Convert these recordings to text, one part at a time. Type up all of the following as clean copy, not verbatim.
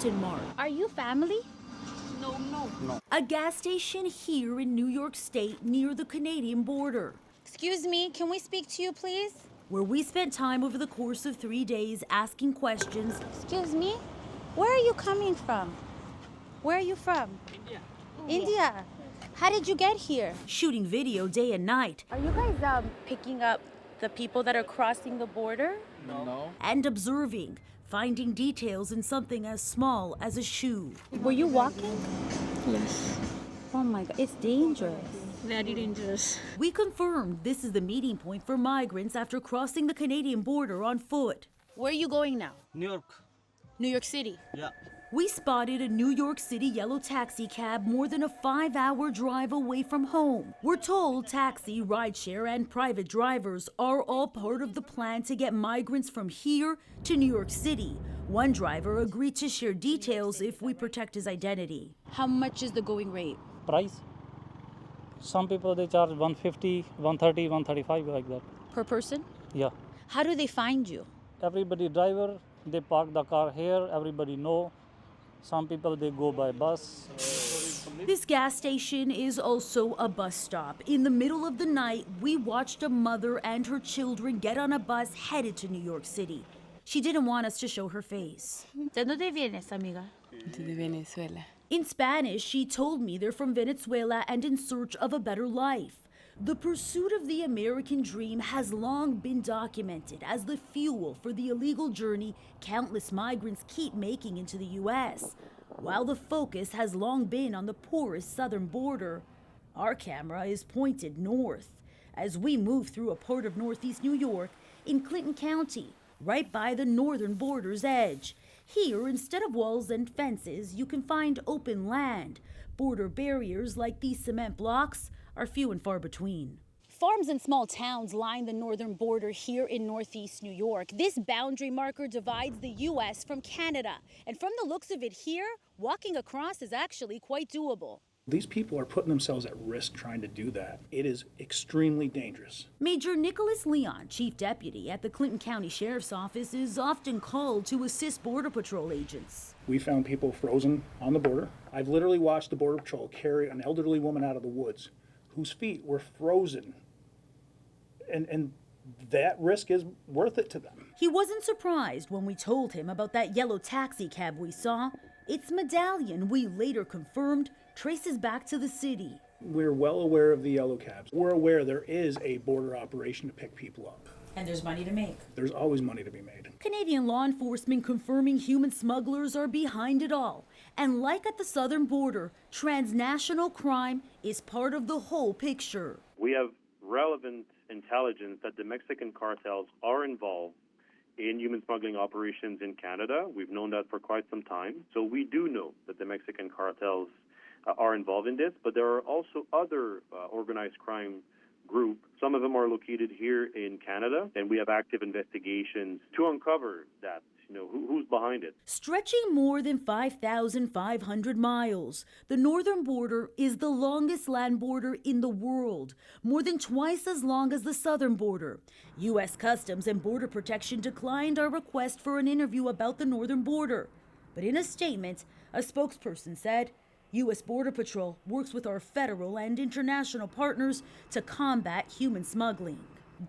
Mountain Mart. Are you family? No. A gas station here in New York State near the Canadian border, Excuse me, can we speak to you, please? where we spent time over the course of 3 days asking questions. Excuse me? Where are you coming from? Where are you from? India. How did you get here? Shooting video day and night, Are you guys picking up the people that are crossing the border? No. and observing, finding details in something as small as a shoe. Were you walking? Yes, Oh my God, it's dangerous. very dangerous. We confirmed this is the meeting point for migrants after crossing the Canadian border on foot. Where are you going now? New York. New York City. Yeah. We spotted a New York City yellow taxi cab more than a 5-hour drive away from home. We're told taxi, rideshare, and private drivers are all part of the plan to get migrants from here to New York City. One driver agreed to share details if we protect his identity. How much is the going rate? Price. Some people they charge 150, 130, 135 like that. Per person? Yeah. How do they find you? Everybody driver, they park the car here, everybody know. Some people they go by bus. This gas station is also a bus stop. In the middle of the night, we watched a mother and her children get on a bus headed to New York City. She didn't want us to show her face. ¿De dónde vienes, amiga? De Venezuela. In Spanish, she told me they're from Venezuela and in search of a better life. The pursuit of the American dream has long been documented as the fuel for the illegal journey countless migrants keep making into the U.S. While the focus has long been on the porous southern border, our camera is pointed north as we move through a part of northeast New York in Clinton County, right by the northern border's edge. Here, instead of walls and fences, you can find open land. Border barriers like these cement blocks are few and far between. Farms and small towns line the northern border here in northeast New York. This boundary marker divides the U.S. from Canada. And from the looks of it here, walking across is actually quite doable. These people are putting themselves at risk trying to do that. It is extremely dangerous. Major Nicholas Leon, chief deputy at the Clinton County Sheriff's Office, is often called to assist Border Patrol agents. We found people frozen on the border. I've literally watched the Border Patrol carry an elderly woman out of the woods whose feet were frozen. And that risk is worth it to them. He wasn't surprised when we told him about that yellow taxi cab we saw. Its medallion, we later confirmed, traces back to the city. We're well aware of the yellow cabs. We're aware there is a border operation to pick people up. And there's money to make. There's always money to be made. Canadian law enforcement confirming human smugglers are behind it all. And like at the southern border, transnational crime is part of the whole picture. We have relevant intelligence that the Mexican cartels are involved in human smuggling operations in Canada. We've known that for quite some time. So we do know that the Mexican cartels are involved in this, but there are also other organized crime groups. Some of them are located here in Canada, and we have active investigations to uncover that. Who's behind it? Stretching more than 5,500 miles, the northern border is the longest land border in the world, more than twice as long as the southern border. U.S. Customs and Border Protection declined our request for an interview about the northern border. But in a statement, a spokesperson said, U.S. Border Patrol works with our federal and international partners to combat human smuggling.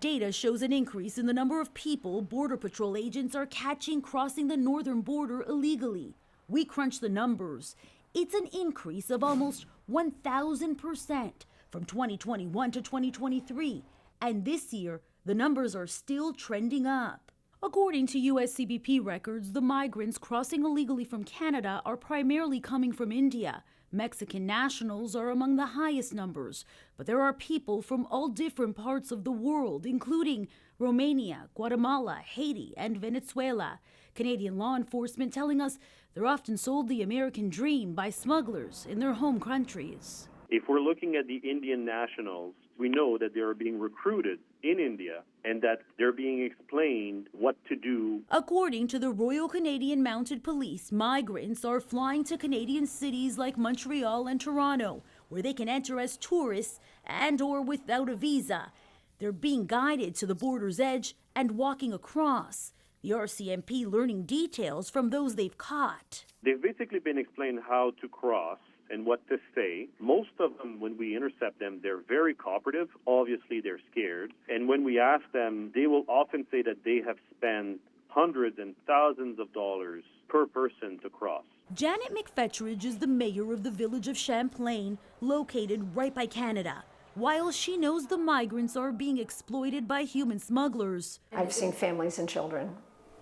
Data shows an increase in the number of people Border Patrol agents are catching crossing the northern border illegally. We crunched the numbers. It's an increase of almost 1,000% from 2021 to 2023. And this year, the numbers are still trending up. According to U.S. CBP records, the migrants crossing illegally from Canada are primarily coming from India. Mexican nationals are among the highest numbers, but there are people from all different parts of the world, including Romania, Guatemala, Haiti, and Venezuela. Canadian law enforcement telling us they're often sold the American dream by smugglers in their home countries. If we're looking at the Indian nationals, we know that they are being recruited in India and that they're being explained what to do. According to the Royal Canadian Mounted Police, migrants are flying to Canadian cities like Montreal and Toronto, where they can enter as tourists and or without a visa. They're being guided to the border's edge and walking across. The RCMP learning details from those they've caught. They've basically been explained how to cross and what to say. Most of them, when we intercept them, they're very cooperative. Obviously, they're scared. And when we ask them, they will often say that they have spent hundreds and thousands of dollars per person to cross. Janet McFetridge is the mayor of the village of Champlain, located right by Canada. While she knows the migrants are being exploited by human smugglers. I've seen families and children.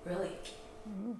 Really? Mm-hmm.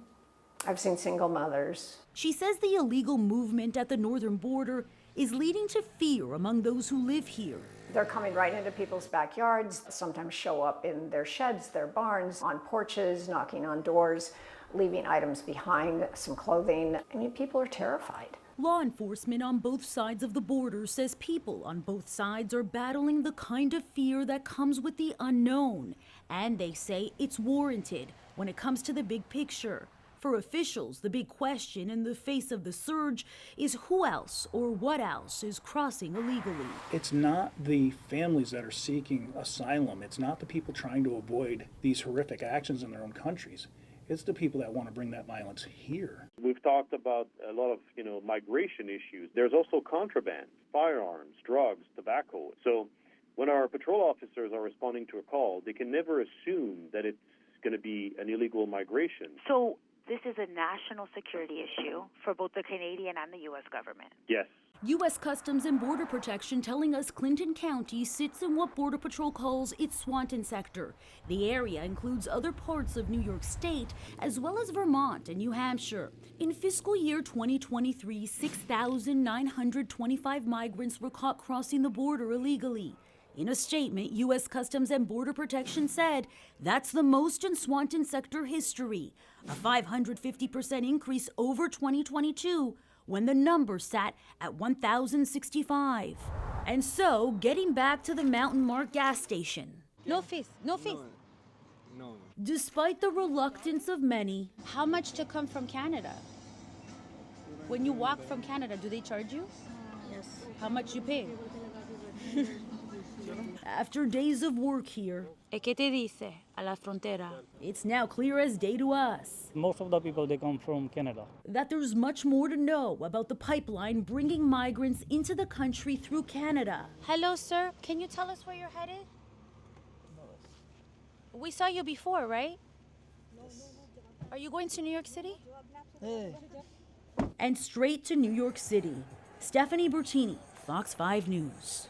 I've seen single mothers. She says the illegal movement at the northern border is leading to fear among those who live here. They're coming right into people's backyards, sometimes show up in their sheds, their barns, on porches, knocking on doors, leaving items behind, some clothing. I mean, people are terrified. Law enforcement on both sides of the border says people on both sides are battling the kind of fear that comes with the unknown. And they say it's warranted when it comes to the big picture. For officials, the big question in the face of the surge is who else or what else is crossing illegally. It's not the families that are seeking asylum. It's not the people trying to avoid these horrific actions in their own countries. It's the people that want to bring that violence here. We've talked about a lot of, migration issues. There's also contraband, firearms, drugs, tobacco. So when our patrol officers are responding to a call, they can never assume that it's going to be an illegal migration. So this is a national security issue for both the Canadian and the U.S. government. Yes. U.S. Customs and Border Protection telling us Clinton County sits in what Border Patrol calls its Swanton sector. The area includes other parts of New York State, as well as Vermont and New Hampshire. In fiscal year 2023, 6,925 migrants were caught crossing the border illegally. In a statement, U.S. Customs and Border Protection said that's the most in Swanton sector history, a 550% increase over 2022, when the number sat at 1,065. And so, getting back to the Mountain Mark gas station. No fees, no fees. No. Despite the reluctance of many, How much to come from Canada? When you walk from Canada, do they charge you? Yes. How much you pay? after days of work here, ¿Qué te dice a la frontera? it's now clear as day to us Most of the people, they come from Canada. that there's much more to know about the pipeline bringing migrants into the country through Canada. Hello, sir. Can you tell us where you're headed? We saw you before, right? Are you going to New York City? And straight to New York City. Stephanie Bertini, Fox 5 News.